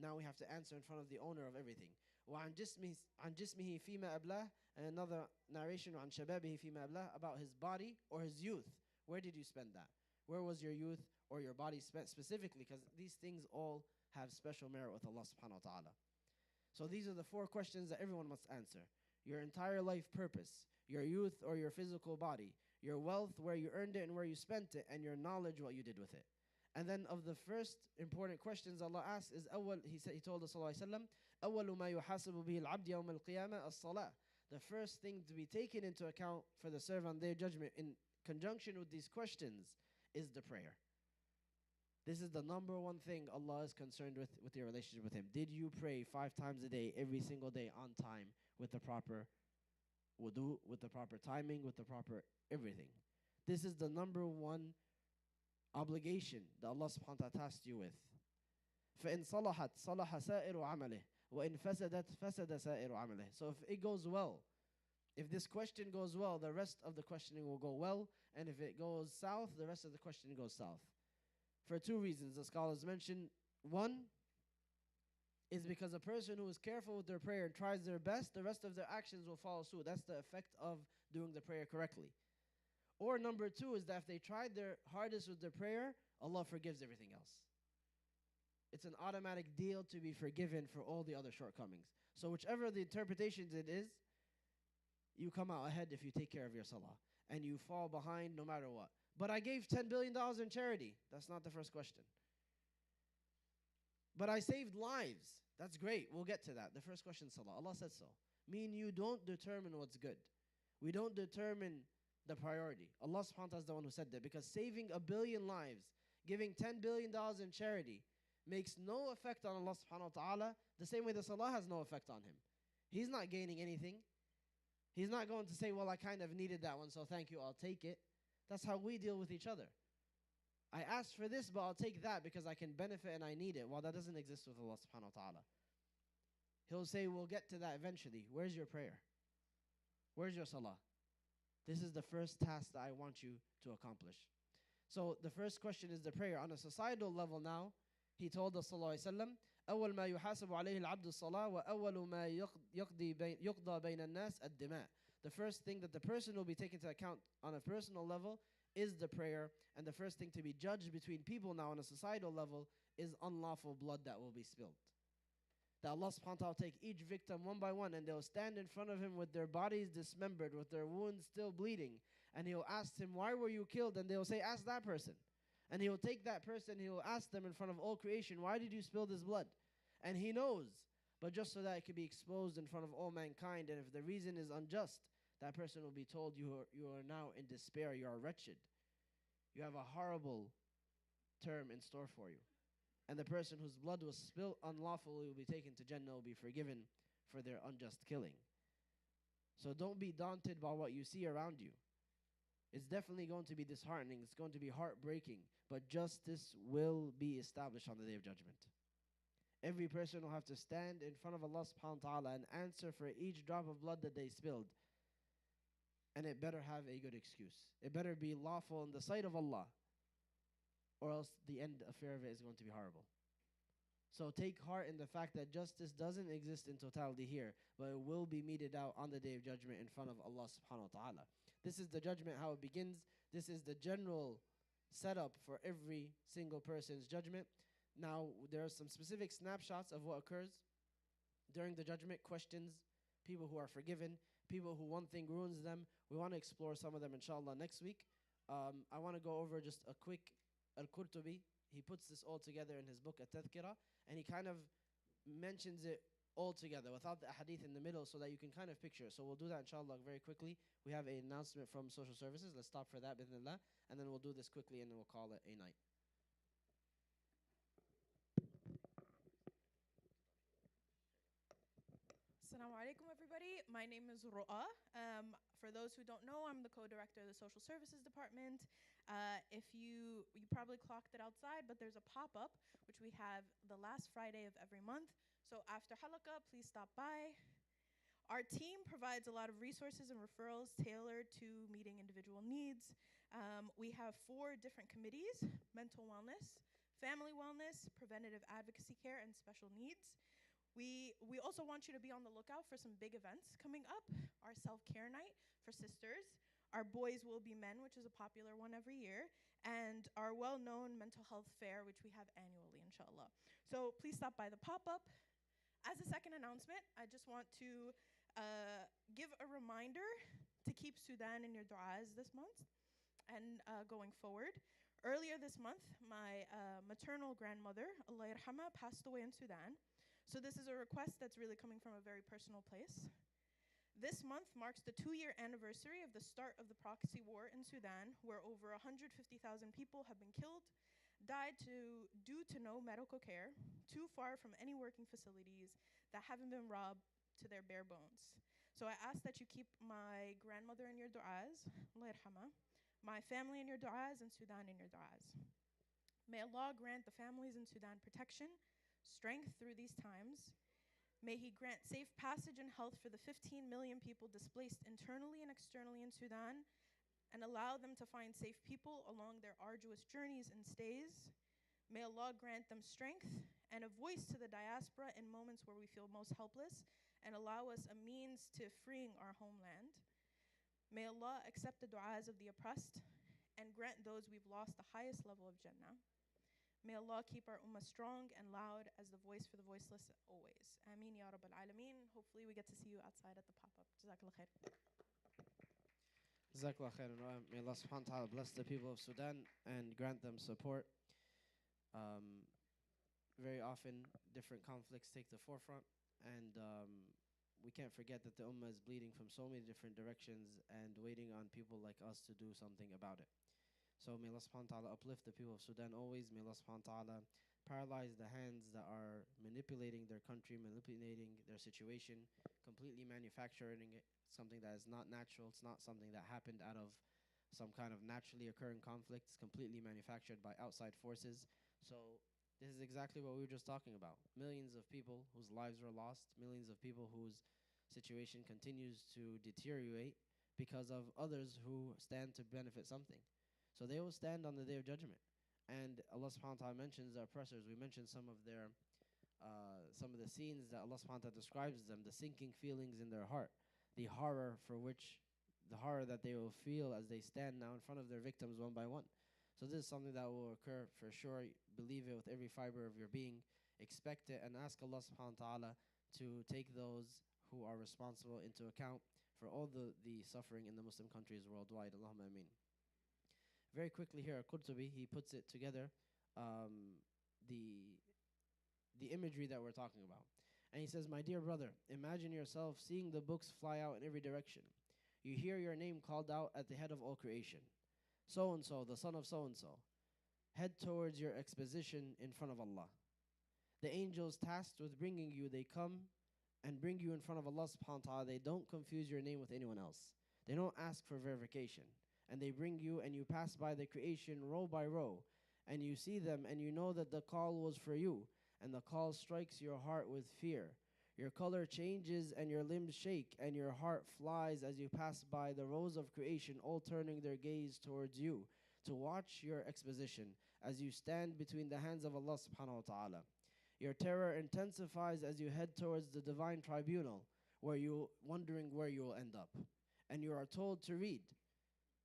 Now we have to answer in front of the owner of everything. وعن جسمه فيما أبلاه. And another narration عن شبابه فيما أبلاه, about his body or his youth. Where did you spend that? Where was your youth or your body spent specifically? Because these things all have special merit with Allah subhanahu wa ta'ala. So these are the 4 questions that everyone must answer. Your entire life purpose, your youth or your physical body, your wealth, where you earned it and where you spent it, and your knowledge, what you did with it. And then of the first important questions Allah asks is he told us sallallahu alaihi wasallam, أول ما يحاسب به العبد يوم القيامة الصلاة. The first thing to be taken into account for the servant on their judgment in conjunction with these questions is the prayer. This is the number one thing Allah is concerned with your relationship with Him. Did you pray 5 times a day, every single day, on time, with the proper wudu, with the proper timing, with the proper everything? This is the number one obligation that Allah subhanahu wa ta'ala tasked you with. فَإِن صَلَحَتْ صَلَحَ سَائِرُ عَمَلِهِ وَإِن فَسَدَتْ فَسَدَ سَائِرُ عَمَلِهِ. So if it goes well, if this question goes well, the rest of the questioning will go well. And if it goes south, the rest of the questioning goes south. For 2 reasons the scholars mention. One is because a person who is careful with their prayer and tries their best, the rest of their actions will follow suit. That's the effect of doing the prayer correctly. Or number 2 is that if they tried their hardest with their prayer, Allah forgives everything else. It's an automatic deal to be forgiven for all the other shortcomings. So whichever the interpretations it is, you come out ahead if you take care of your salah. And you fall behind no matter what. But I gave $10 billion in charity. That's not the first question. But I saved lives. That's great. We'll get to that. The first question is salah. Allah said so. Me and you don't determine what's good. We don't determine the priority. Allah subhanahu wa ta'ala is the one who said that. Because saving 1 billion lives, giving $10 billion in charity, makes no effect on Allah subhanahu wa ta'ala, the same way the salah has no effect on him. He's not gaining anything. He's not going to say, well, I kind of needed that one, so thank you, I'll take it. That's how we deal with each other. I asked for this, but I'll take that because I can benefit and I need it. Well, that doesn't exist with Allah subhanahu wa ta'ala. He'll say, we'll get to that eventually. Where's your prayer? Where's your salah? This is the first task that I want you to accomplish. So the first question is the prayer. On a societal level now, he told us sallallahu alaihi wasallam, أول ما يحاسب عليه العبد الصلاة وأول ما يقضى بين الناس الدماء. The first thing that the person will be taken into account on a personal level is the prayer, and the first thing to be judged between people now on a societal level is unlawful blood that will be spilled. That Allah subhanahu wa ta'ala take each victim one by one, and they'll stand in front of him with their bodies dismembered, with their wounds still bleeding, and he'll ask him, why were you killed? And they'll say, ask that person. And he'll take that person, he'll ask them in front of all creation, why did you spill this blood? And he knows, but just so that it could be exposed in front of all mankind, and if the reason is unjust, that person will be told, you are now in despair, you are wretched. You have a horrible term in store for you. And the person whose blood was spilled unlawfully will be taken to Jannah, will be forgiven for their unjust killing. So don't be daunted by what you see around you. It's definitely going to be disheartening. It's going to be heartbreaking. But justice will be established on the Day of Judgment. Every person will have to stand in front of Allah subhanahu wa ta'ala and answer for each drop of blood that they spilled. And it better have a good excuse. It better be lawful in the sight of Allah, or else the end affair of it is going to be horrible. So take heart in the fact that justice doesn't exist in totality here, but it will be meted out on the Day of Judgment in front of Allah subhanahu wa ta'ala. This is the judgment, how it begins. This is the general setup for every single person's judgment. Now, there are some specific snapshots of what occurs during the judgment, questions, people who are forgiven, people who one thing ruins them. We want to explore some of them, inshallah, next week. I want to go over just a quick Al-Qurtubi. He puts this all together in his book, At-Tadhkira, and he kind of mentions it all together without the hadith in the middle so that you can kind of picture it. So we'll do that, inshallah, very quickly. We have an announcement from social services. Let's stop for that, bismillah, and then we'll do this quickly and then we'll call it a night. Assalamu alaikum, everybody. My name is Ru'a. For those who don't know, I'm the co-director of the Social Services Department. If you probably clocked it outside, but there's a pop-up, which we have the last Friday of every month. So after halaqah, please stop by. Our team provides a lot of resources and referrals tailored to meeting individual needs. We have 4 different committees: mental wellness, family wellness, preventative advocacy care, and special needs. We also want you to be on the lookout for some big events coming up. Our self-care night for sisters, our Boys Will Be Men, which is a popular one every year, and our well-known mental health fair, which we have annually, inshallah. So please stop by the pop-up. As a second announcement, I just want to give a reminder to keep Sudan in your du'as this month and going forward. Earlier this month, my maternal grandmother, Allah yarhamha, passed away in Sudan. So this is a request that's really coming from a very personal place. This month marks the 2-year anniversary of the start of the proxy war in Sudan, where over 150,000 people have been killed, died due to no medical care, too far from any working facilities, that haven't been robbed to their bare bones. So I ask that you keep my grandmother in your du'as, Allah yarhamha, my family in your du'as, and Sudan in your du'as. May Allah grant the families in Sudan protection, strength through these times. May He grant safe passage and health for the 15 million people displaced internally and externally in Sudan, and allow them to find safe people along their arduous journeys and stays. May Allah grant them strength and a voice to the diaspora in moments where we feel most helpless, and allow us a means to freeing our homeland. May Allah accept the du'as of the oppressed and grant those we've lost the highest level of Jannah. May Allah keep our ummah strong and loud as the voice for the voiceless always. Ameen ya Rabbal Alameen. Hopefully we get to see you outside at the pop-up. Jazakallah khair. Jazakallah khairan. May Allah subhanahu wa ta'ala bless the people of Sudan and grant them support. Very often, different conflicts take the forefront, and we can't forget that the ummah is bleeding from so many different directions and waiting on people like us to do something about it. So may Allah subhanahu wa ta'ala uplift the people of Sudan always. May Allah subhanahu wa ta'ala paralyze the hands that are manipulating their country, manipulating their situation, completely manufacturing it, something that is not natural. It's not something that happened out of some kind of naturally occurring conflict. It's completely manufactured by outside forces. So this is exactly what we were just talking about. Millions of people whose lives were lost, millions of people whose situation continues to deteriorate because of others who stand to benefit something. So they will stand on the day of judgment. And Allah subhanahu wa ta'ala mentions the oppressors. We mentioned some of the scenes that Allah subhanahu wa ta'ala describes them, the sinking feelings in their heart, the horror that they will feel as they stand now in front of their victims one by one. So this is something that will occur for sure. Believe it with every fiber of your being. Expect it and ask Allah subhanahu wa ta'ala to take those who are responsible into account for all the suffering in the Muslim countries worldwide. Allahumma ameen. Very quickly here, Qurtubi, he puts it together, the the imagery that we're talking about. And he says, my dear brother, imagine yourself seeing the books fly out in every direction. You hear your name called out at the head of all creation. So and so, the son of so and so. Head towards your exposition in front of Allah. The angels tasked with bringing you, they come and bring you in front of Allah subhanahu wa ta'ala. They don't confuse your name with anyone else. They don't ask for verification. And they bring you and you pass by the creation row by row. And you see them and you know that the call was for you. And the call strikes your heart with fear. Your color changes and your limbs shake. And your heart flies as you pass by the rows of creation, all turning their gaze towards you to watch your exposition as you stand between the hands of Allah subhanahu wa ta'ala. Your terror intensifies as you head towards the divine tribunal, where you wondering where you will end up. And you are told to read.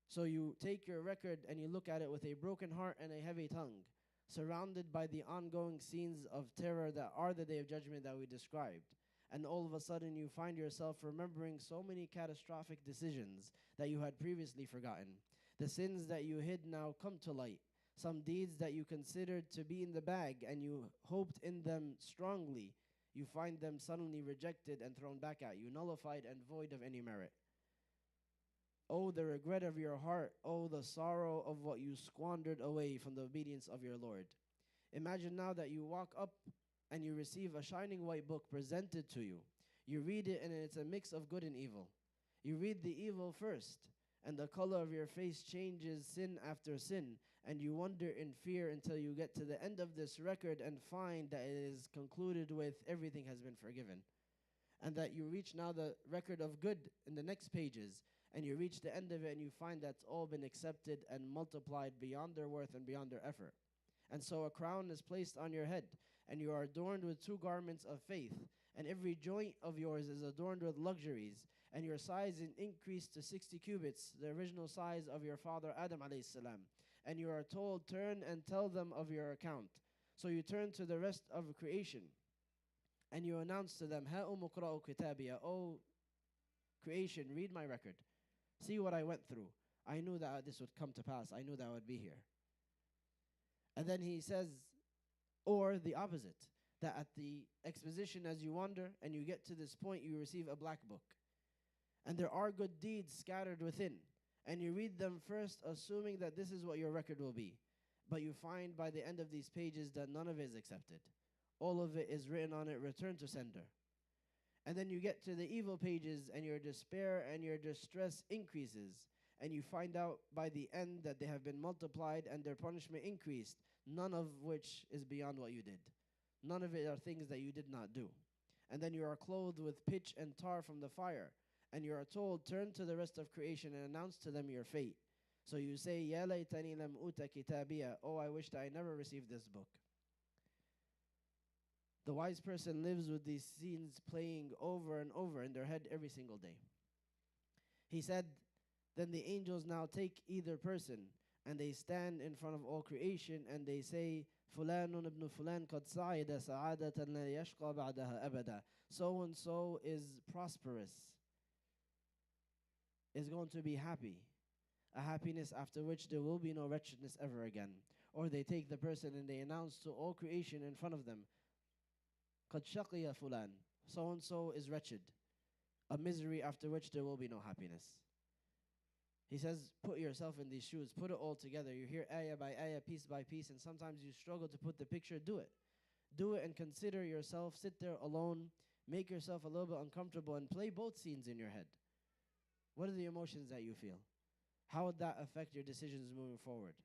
So you take your record and you look at it with a broken heart and a heavy tongue, surrounded by the ongoing scenes of terror that are the day of judgment that we described. And all of a sudden you find yourself remembering so many catastrophic decisions that you had previously forgotten. The sins that you hid now come to light. Some deeds that you considered to be in the bag and you hoped in them strongly, you find them suddenly rejected and thrown back at you, nullified and void of any merit. Oh, the regret of your heart. Oh, the sorrow of what you squandered away from the obedience of your Lord. Imagine now that you walk up and you receive a shining white book presented to you. You read it and it's a mix of good and evil. You read the evil first, and the color of your face changes sin after sin, and you wonder in fear until you get to the end of this record and find that it is concluded with everything has been forgiven. And that you reach now the record of good in the next pages, and you reach the end of it and you find that's all been accepted and multiplied beyond their worth and beyond their effort. And so a crown is placed on your head, and you are adorned with 2 garments of faith, and every joint of yours is adorned with luxuries, and your size is increased to 60 cubits, the original size of your father Adam alayhi salam. And you are told, turn and tell them of your account. So you turn to the rest of creation, and you announce to them, هَاؤُمُ اقْرَءُوا كِتَابِيَ, O creation, read my record. See what I went through. I knew that this would come to pass. I knew that I would be here. And then he says, or the opposite, that at the exposition as you wander and you get to this point, you receive a black book. And there are good deeds scattered within. And you read them first, assuming that this is what your record will be. But you find by the end of these pages that none of it is accepted. All of it is written on it, return to sender. And then you get to the evil pages and your despair and your distress increases. And you find out by the end that they have been multiplied and their punishment increased, none of which is beyond what you did. None of it are things that you did not do. And then you are clothed with pitch and tar from the fire. And you are told, turn to the rest of creation and announce to them your fate. So you say, Ya laytani lam uta kitabiya. Oh, I wish that I never received this book. The wise person lives with these scenes playing over and over in their head every single day. He said, then the angels now take either person and they stand in front of all creation and they say, Fulanun ibn Fulan qad sa'ida sa'adatan la yashqa ba'daha abada. So and so is prosperous, is going to be happy, a happiness after which there will be no wretchedness ever again. Or they take the person and they announce to all creation in front of them, قَدْ شَقِيَ فُلَانٍ, so-and-so is wretched, a misery after which there will be no happiness. He says, put yourself in these shoes, put it all together. You hear ayah by ayah, piece by piece, and sometimes you struggle to put the picture. Do it. Do it and consider yourself, sit there alone, make yourself a little bit uncomfortable and play both scenes in your head. What are the emotions that you feel? How would that affect your decisions moving forward?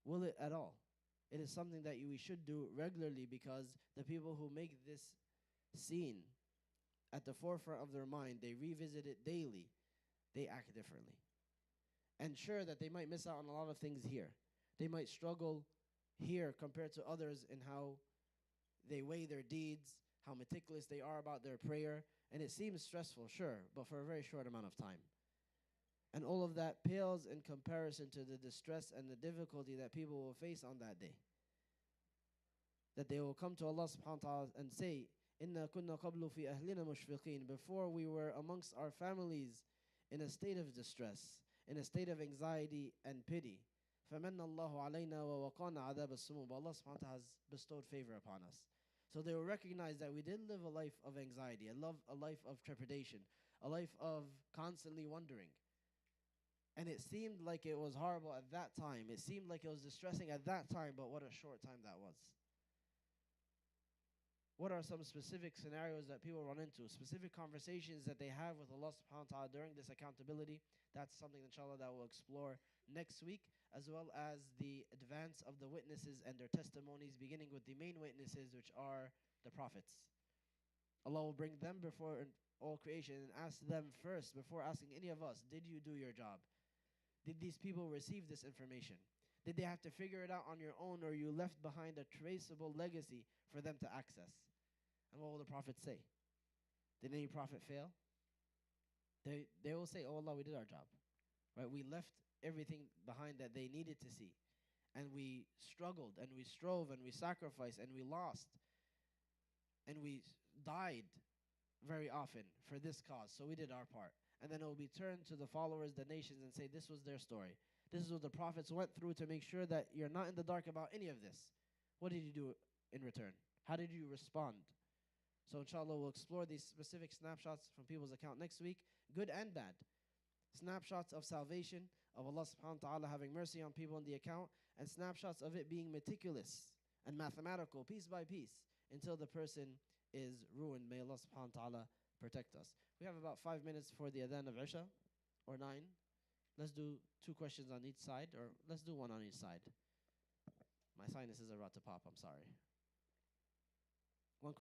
Will it at all? It is something that we should do regularly, because the people who make this scene at the forefront of their mind, they revisit it daily, they act differently. And sure that they might miss out on a lot of things here. They might struggle here compared to others in how they weigh their deeds, how meticulous they are about their prayer. And it seems stressful, sure, but for a very short amount of time. And all of that pales in comparison to the distress and the difficulty that people will face on that day. That they will come to Allah subhanahu wa ta'ala and say, Inna kunna qablu fi ahlina mushfiqeen. Before we were amongst our families in a state of distress, in a state of anxiety and pity. فَمَنَّ اللَّهُ عَلَيْنَا وَوَقَانَ عَذَابَ السُّمُومِ. Allah subhanahu wa ta'ala has bestowed favor upon us. So they will recognize that we did live a life of anxiety, a life of trepidation, a life of constantly wondering. And it seemed like it was horrible at that time. It seemed like it was distressing at that time, but what a short time that was. What are some specific scenarios that people run into, specific conversations that they have with Allah subhanahu wa ta'ala during this accountability? That's something, inshallah, that we'll explore next week, as well as the advance of the witnesses and their testimonies, beginning with the main witnesses, which are the prophets. Allah will bring them before all creation and ask them first, before asking any of us, did you do your job? Did these people receive this information? Did they have to figure it out on your own, or you left behind a traceable legacy for them to access? And what will the prophets say? Did any prophet fail? They will say, oh Allah, we did our job. Right? We left everything behind that they needed to see. And we struggled, and we strove, and we sacrificed, and we lost. And we died very often for this cause. So we did our part. And then it will be turned to the followers, the nations, and say, this was their story. This is what the prophets went through to make sure that you're not in the dark about any of this. What did you do in return? How did you respond? So inshallah, we'll explore these specific snapshots from people's account next week, good and bad. Snapshots of salvation, of Allah subhanahu wa ta'ala having mercy on people in the account, and snapshots of it being meticulous and mathematical, piece by piece, until the person is ruined. May Allah subhanahu wa ta'ala protect us. We have about 5 minutes for the adhan of Isha, or 9. Let's do 2 questions on each side, or let's do 1 on each side. My sinuses are about to pop, I'm sorry.